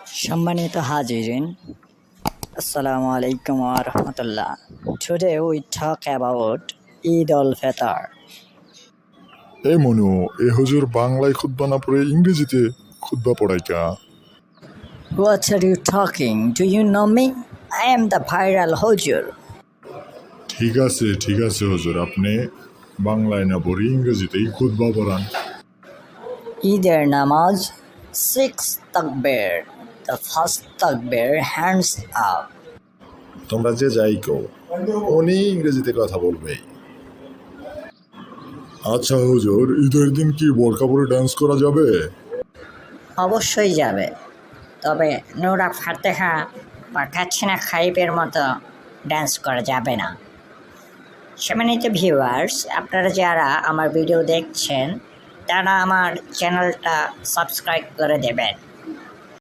সম্মানিত হাজিরিন, আসসালামু আলাইকুম ওয়া রাহমাতুল্লাহ. Today we talk about Eid al-Fitr. এই মনু, এ হুজুর বাংলায় খুতবা না পড়ে ইংরেজিতে খুতবা পড়ায় কা? What are you talking? Do you know me? I am the viral Hujur. ঠিক আছে হুজুর, আপনি বাংলায় না পড়ে ইংরেজিতেই খুতবা পড়ান। ঈদের নামাজ 6 takbir. The first takbir, hands up. তোমরা যে যাই কও, উনি ইংরেজিতে কথা বলবে। আচ্ছা হুজুর, ঈদের দিন কি বোরকা পরে ডান্স করা যাবে? অবশ্যই যাবে, তবে নুরা ফাতেহা বা কাচ্ছিনা খাইবের মতো ডান্স করা যাবে না। সম্মানিত ভিউয়ার্স, আপনারা যারা আমার ভিডিও দেখছেন তারা আমার চ্যানেলটা সাবস্ক্রাইব করে দেবেন।